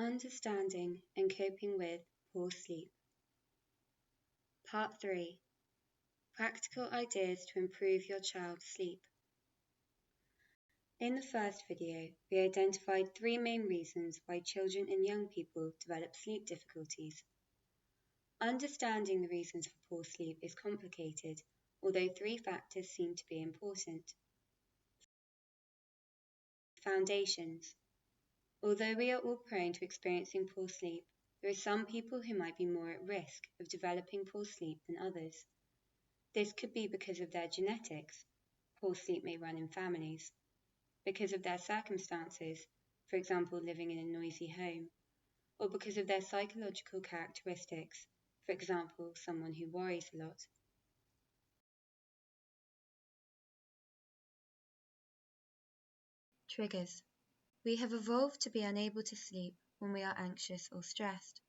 Understanding and coping with poor sleep. Part 3. Practical ideas to improve your child's sleep. In the first video, we identified 3 main reasons why children and young people develop sleep difficulties. Understanding the reasons for poor sleep is complicated, although 3 factors seem to be important. Foundations. Although we are all prone to experiencing poor sleep, there are some people who might be more at risk of developing poor sleep than others. This could be because of their genetics. Poor sleep may run in families. Because of their circumstances, for example living in a noisy home, or because of their psychological characteristics, for example someone who worries a lot. Triggers. We have evolved to be unable to sleep when we are anxious or stressed.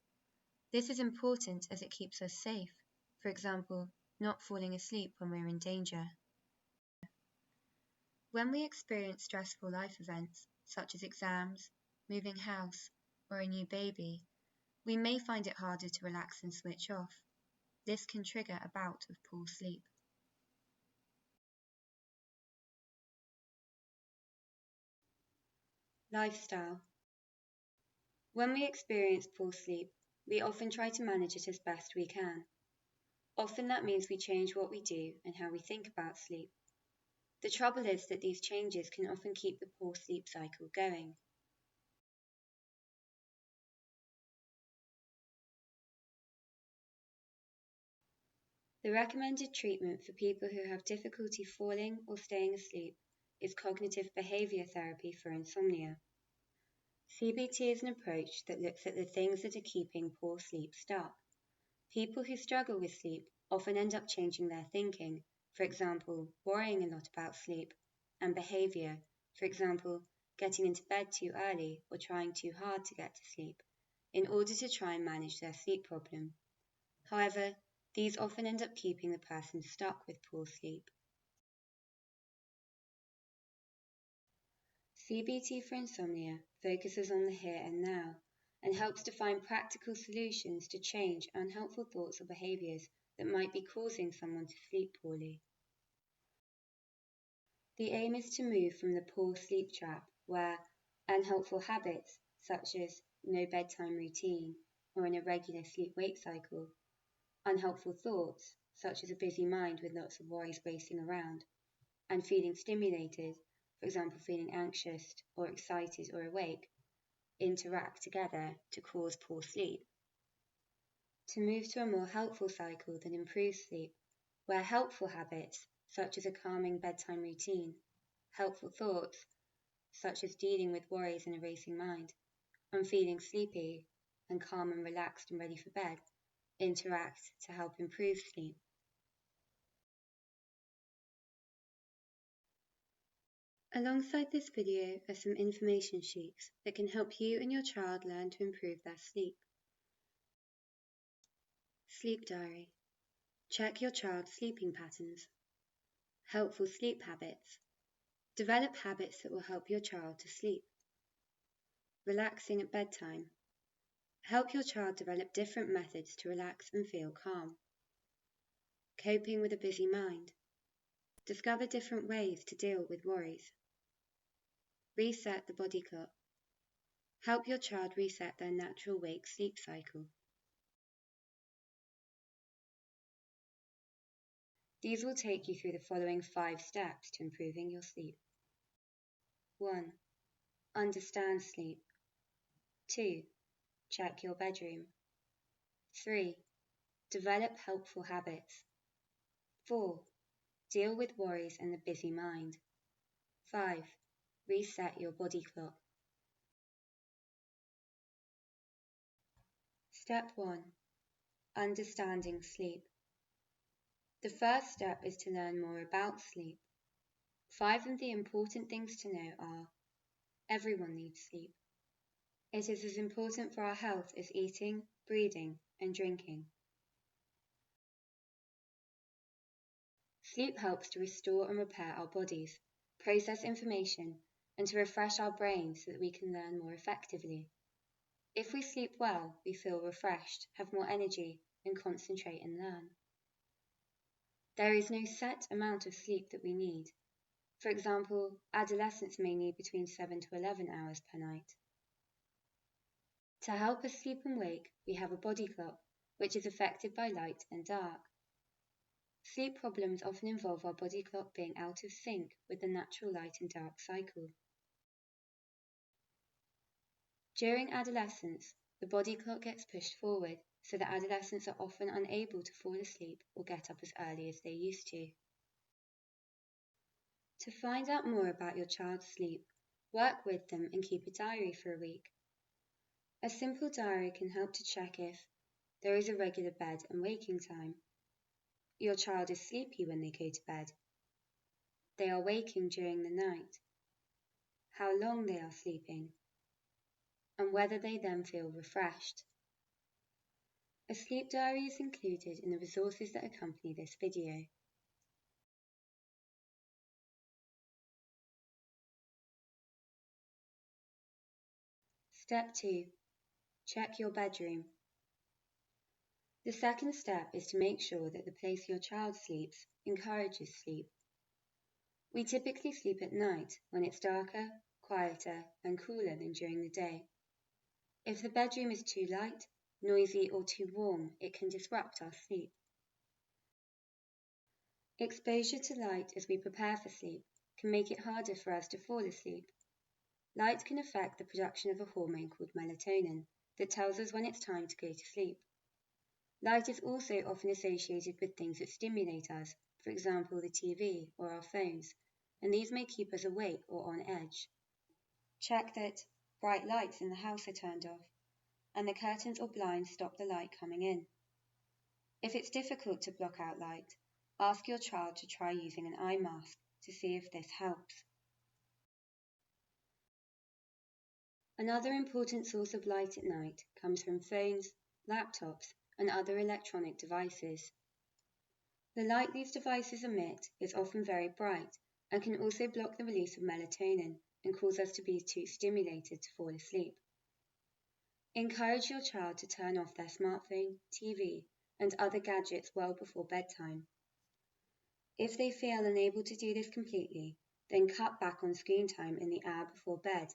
This is important as it keeps us safe, for example, not falling asleep when we're in danger. When we experience stressful life events, such as exams, moving house, or a new baby, we may find it harder to relax and switch off. This can trigger a bout of poor sleep. Lifestyle. When we experience poor sleep, we often try to manage it as best we can. Often that means we change what we do and how we think about sleep. The trouble is that these changes can often keep the poor sleep cycle going. The recommended treatment for people who have difficulty falling or staying asleep is cognitive behaviour therapy for insomnia. CBT is an approach that looks at the things that are keeping poor sleep stuck. People who struggle with sleep often end up changing their thinking, for example, worrying a lot about sleep, and behaviour, for example, getting into bed too early or trying too hard to get to sleep, in order to try and manage their sleep problem. However, these often end up keeping the person stuck with poor sleep. CBT for insomnia focuses on the here and now and helps to find practical solutions to change unhelpful thoughts or behaviours that might be causing someone to sleep poorly. The aim is to move from the poor sleep trap where unhelpful habits such as no bedtime routine or an irregular sleep-wake cycle, unhelpful thoughts such as a busy mind with lots of worries racing around, and feeling stimulated, for example feeling anxious or excited or awake, interact together to cause poor sleep. To move to a more helpful cycle that improves sleep, where helpful habits such as a calming bedtime routine, helpful thoughts such as dealing with worries in a racing mind, and feeling sleepy and calm and relaxed and ready for bed, interact to help improve sleep. Alongside this video are some information sheets that can help you and your child learn to improve their sleep. Sleep diary. Check your child's sleeping patterns. Helpful sleep habits. Develop habits that will help your child to sleep. Relaxing at bedtime. Help your child develop different methods to relax and feel calm. Coping with a busy mind. Discover different ways to deal with worries. Reset the body clock. Help your child reset their natural wake-sleep cycle. These will take you through the following 5 steps to improving your sleep. 1. Understand sleep. 2. Check your bedroom. 3. Develop helpful habits. 4. Deal with worries and the busy mind. 5. Reset your body clock. Step 1. Understanding sleep. The first step is to learn more about sleep. 5 of the important things to know are: everyone needs sleep. It is as important for our health as eating, breathing, and drinking. Sleep helps to restore and repair our bodies, process information, and to refresh our brains so that we can learn more effectively. If we sleep well, we feel refreshed, have more energy, and concentrate and learn. There is no set amount of sleep that we need. For example, adolescents may need between 7 to 11 hours per night. To help us sleep and wake, we have a body clock, which is affected by light and dark. Sleep problems often involve our body clock being out of sync with the natural light and dark cycle. During adolescence, the body clock gets pushed forward, so that adolescents are often unable to fall asleep or get up as early as they used to. To find out more about your child's sleep, work with them and keep a diary for a week. A simple diary can help to check if there is a regular bed and waking time. Your child is sleepy when they go to bed. They are waking during the night. How long they are sleeping. And whether they then feel refreshed. A sleep diary is included in the resources that accompany this video. Step 2. Check your bedroom. The second step is to make sure that the place your child sleeps encourages sleep. We typically sleep at night when it's darker, quieter, and cooler than during the day. If the bedroom is too light, noisy, or too warm, it can disrupt our sleep. Exposure to light as we prepare for sleep can make it harder for us to fall asleep. Light can affect the production of a hormone called melatonin that tells us when it's time to go to sleep. Light is also often associated with things that stimulate us, for example the TV or our phones, and these may keep us awake or on edge. Check that bright lights in the house are turned off, and the curtains or blinds stop the light coming in. If it's difficult to block out light, ask your child to try using an eye mask to see if this helps. Another important source of light at night comes from phones, laptops, and other electronic devices. The light these devices emit is often very bright and can also block the release of melatonin and cause us to be too stimulated to fall asleep. Encourage your child to turn off their smartphone, TV, and other gadgets well before bedtime. If they feel unable to do this completely, then cut back on screen time in the hour before bed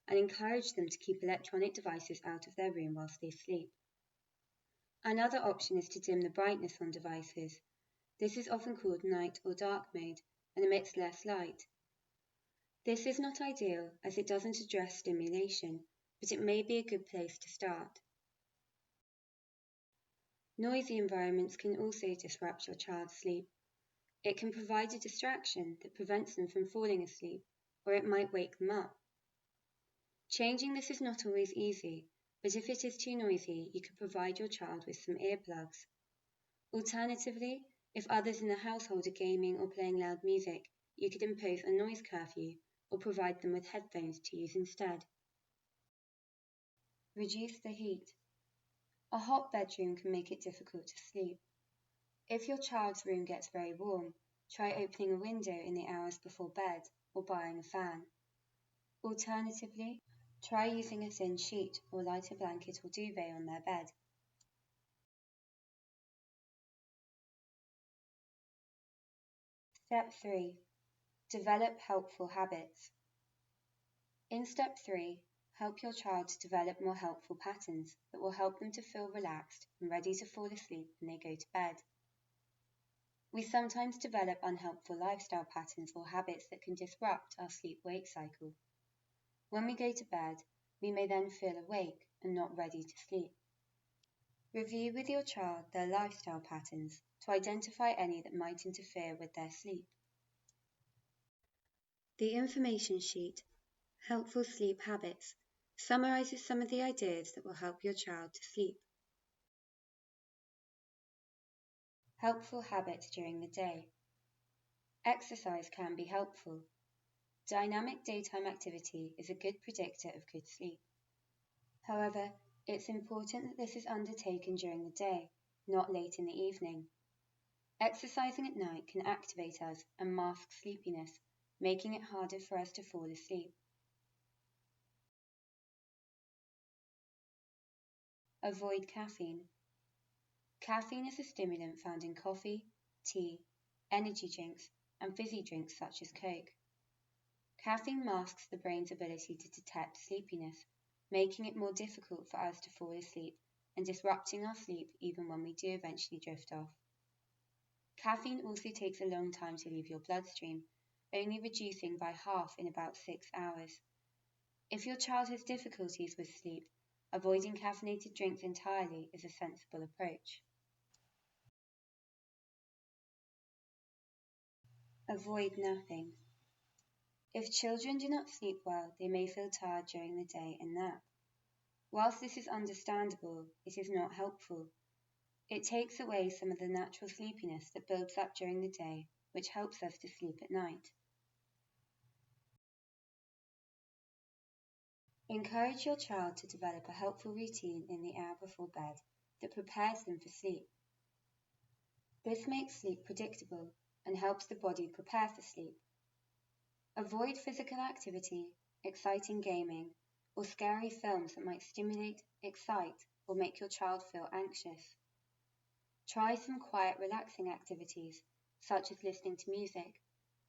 and encourage them to keep electronic devices out of their room whilst they sleep. Another option is to dim the brightness on devices. This is often called night or dark mode and emits less light. This is not ideal as it doesn't address stimulation, but it may be a good place to start. Noisy environments can also disrupt your child's sleep. It can provide a distraction that prevents them from falling asleep, or it might wake them up. Changing this is not always easy, but if it is too noisy, you could provide your child with some earplugs. Alternatively, if others in the household are gaming or playing loud music, you could impose a noise curfew or provide them with headphones to use instead. Reduce the heat. A hot bedroom can make it difficult to sleep. If your child's room gets very warm, try opening a window in the hours before bed or buying a fan. Alternatively, try using a thin sheet or lighter blanket or duvet on their bed. Step 3. Develop helpful habits. In Step 3, help your child to develop more helpful patterns that will help them to feel relaxed and ready to fall asleep when they go to bed. We sometimes develop unhelpful lifestyle patterns or habits that can disrupt our sleep-wake cycle. When we go to bed, we may then feel awake and not ready to sleep. Review with your child their lifestyle patterns to identify any that might interfere with their sleep. The information sheet, Helpful Sleep Habits, summarizes some of the ideas that will help your child to sleep. Helpful habits during the day. Exercise can be helpful. Dynamic daytime activity is a good predictor of good sleep. However, it's important that this is undertaken during the day, not late in the evening. Exercising at night can activate us and mask sleepiness, making it harder for us to fall asleep. Avoid caffeine. Caffeine is a stimulant found in coffee, tea, energy drinks, and fizzy drinks such as Coke. Caffeine masks the brain's ability to detect sleepiness, making it more difficult for us to fall asleep and disrupting our sleep even when we do eventually drift off. Caffeine also takes a long time to leave your bloodstream, only reducing by half in about 6 hours. If your child has difficulties with sleep, avoiding caffeinated drinks entirely is a sensible approach. Avoid napping. If children do not sleep well, they may feel tired during the day and nap. Whilst this is understandable, it is not helpful. It takes away some of the natural sleepiness that builds up during the day, which helps us to sleep at night. Encourage your child to develop a helpful routine in the hour before bed that prepares them for sleep. This makes sleep predictable and helps the body prepare for sleep. Avoid physical activity, exciting gaming, or scary films that might stimulate, excite, or make your child feel anxious. Try some quiet, relaxing activities, such as listening to music,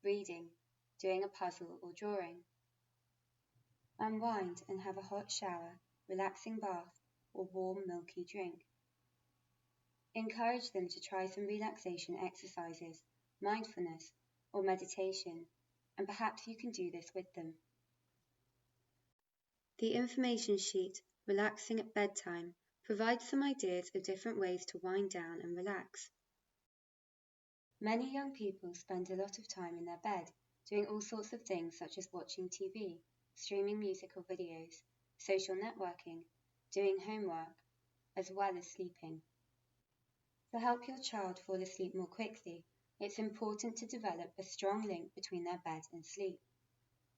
reading, doing a puzzle, or drawing. Unwind and have a hot shower, relaxing bath, or warm, milky drink. Encourage them to try some relaxation exercises, mindfulness, or meditation, and perhaps you can do this with them. The information sheet, Relaxing at Bedtime, provides some ideas of different ways to wind down and relax. Many young people spend a lot of time in their bed, doing all sorts of things such as watching TV, streaming music or videos, social networking, doing homework, as well as sleeping. To help your child fall asleep more quickly, it's important to develop a strong link between their bed and sleep.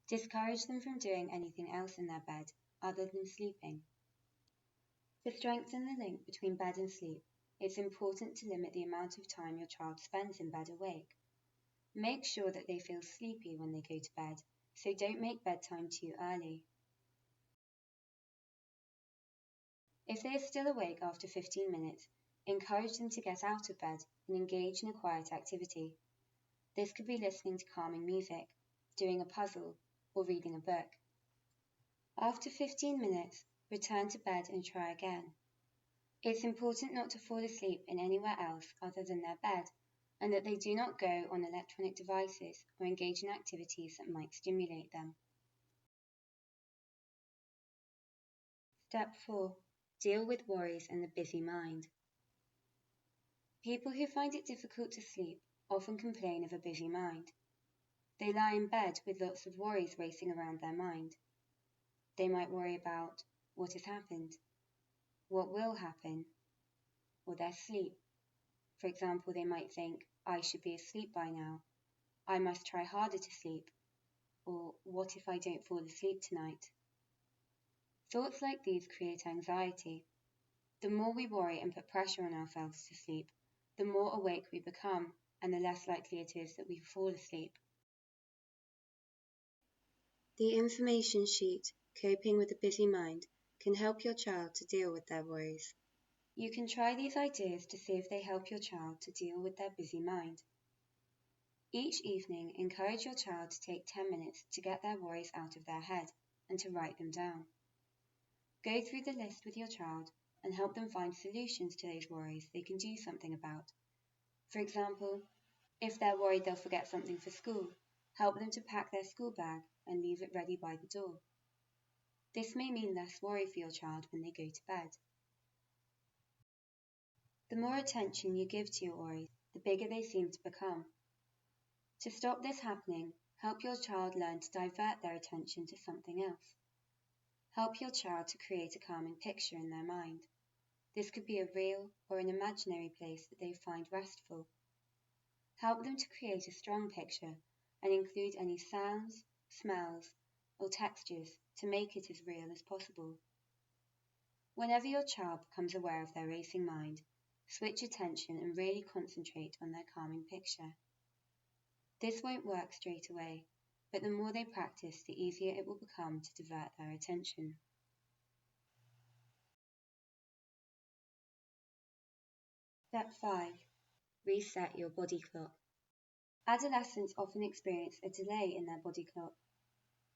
Discourage them from doing anything else in their bed other than sleeping. To strengthen the link between bed and sleep, it's important to limit the amount of time your child spends in bed awake. Make sure that they feel sleepy when they go to bed, so don't make bedtime too early. If they are still awake after 15 minutes, encourage them to get out of bed and engage in a quiet activity. This could be listening to calming music, doing a puzzle, or reading a book. After 15 minutes, return to bed and try again. It's important not to fall asleep in anywhere else other than their bed, and that they do not go on electronic devices or engage in activities that might stimulate them. Step 4. Deal with worries and the busy mind. People who find it difficult to sleep often complain of a busy mind. They lie in bed with lots of worries racing around their mind. They might worry about what has happened, what will happen, or their sleep. For example, they might think, I should be asleep by now, I must try harder to sleep, or what if I don't fall asleep tonight? Thoughts like these create anxiety. The more we worry and put pressure on ourselves to sleep, the more awake we become, and the less likely it is that we fall asleep. The information sheet, Coping with a Busy Mind, can help your child to deal with their worries. You can try these ideas to see if they help your child to deal with their busy mind. Each evening, encourage your child to take 10 minutes to get their worries out of their head and to write them down. Go through the list with your child and help them find solutions to those worries they can do something about. For example, if they're worried they'll forget something for school, help them to pack their school bag and leave it ready by the door. This may mean less worry for your child when they go to bed. The more attention you give to your worries, the bigger they seem to become. To stop this happening, help your child learn to divert their attention to something else. Help your child to create a calming picture in their mind. This could be a real or an imaginary place that they find restful. Help them to create a strong picture and include any sounds, smells, or textures to make it as real as possible. Whenever your child becomes aware of their racing mind, switch attention and really concentrate on their calming picture. This won't work straight away, but the more they practice, the easier it will become to divert their attention. Step 5. Reset your body clock. Adolescents often experience a delay in their body clock.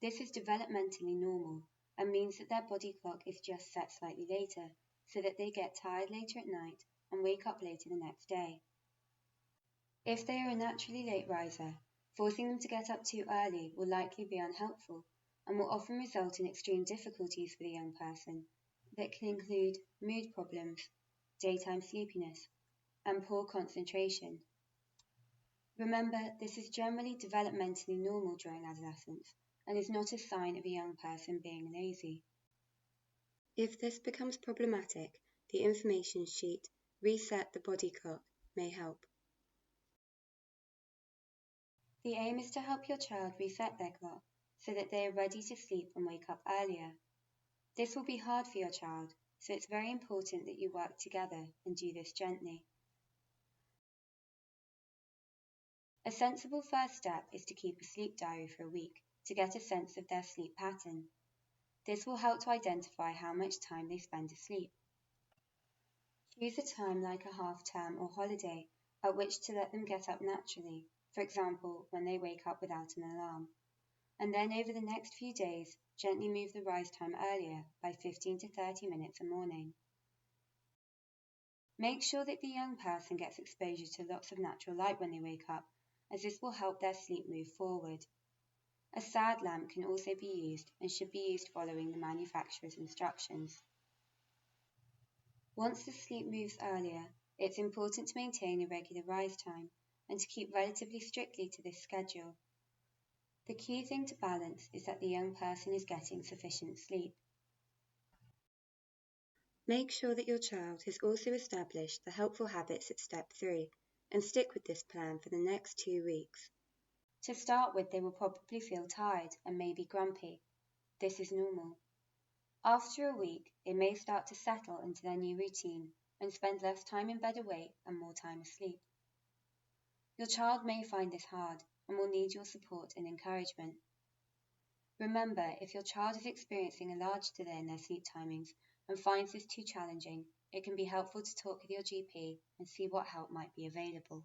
This is developmentally normal and means that their body clock is just set slightly later, so that they get tired later at night and wake up later the next day. If they are a naturally late riser, forcing them to get up too early will likely be unhelpful and will often result in extreme difficulties for the young person that can include mood problems, daytime sleepiness, and poor concentration. Remember, this is generally developmentally normal during adolescence and is not a sign of a young person being lazy. If this becomes problematic, the information sheet, Reset the Body Clock, may help. The aim is to help your child reset their clock so that they are ready to sleep and wake up earlier. This will be hard for your child, so it's very important that you work together and do this gently. A sensible first step is to keep a sleep diary for a week to get a sense of their sleep pattern. This will help to identify how much time they spend asleep. Choose a time like a half-term or holiday at which to let them get up naturally, for example, when they wake up without an alarm. And then over the next few days, gently move the rise time earlier by 15 to 30 minutes a morning. Make sure that the young person gets exposure to lots of natural light when they wake up, as this will help their sleep move forward. A sad lamp can also be used and should be used following the manufacturer's instructions. Once the sleep moves earlier, it's important to maintain a regular rise time and to keep relatively strictly to this schedule. The key thing to balance is that the young person is getting sufficient sleep. Make sure that your child has also established the helpful habits at step 3 and stick with this plan for the next 2 weeks. To start with, they will probably feel tired and maybe grumpy. This is normal. After a week, they may start to settle into their new routine and spend less time in bed awake and more time asleep. Your child may find this hard and will need your support and encouragement. Remember, if your child is experiencing a large delay in their sleep timings and finds this too challenging, it can be helpful to talk with your GP and see what help might be available.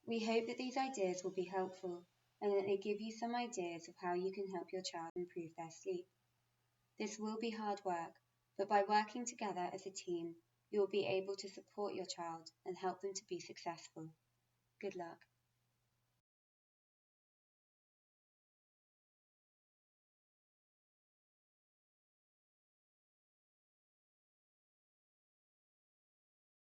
We hope that these ideas will be helpful and that they give you some ideas of how you can help your child improve their sleep. This will be hard work, but by working together as a team, you will be able to support your child and help them to be successful. Good luck.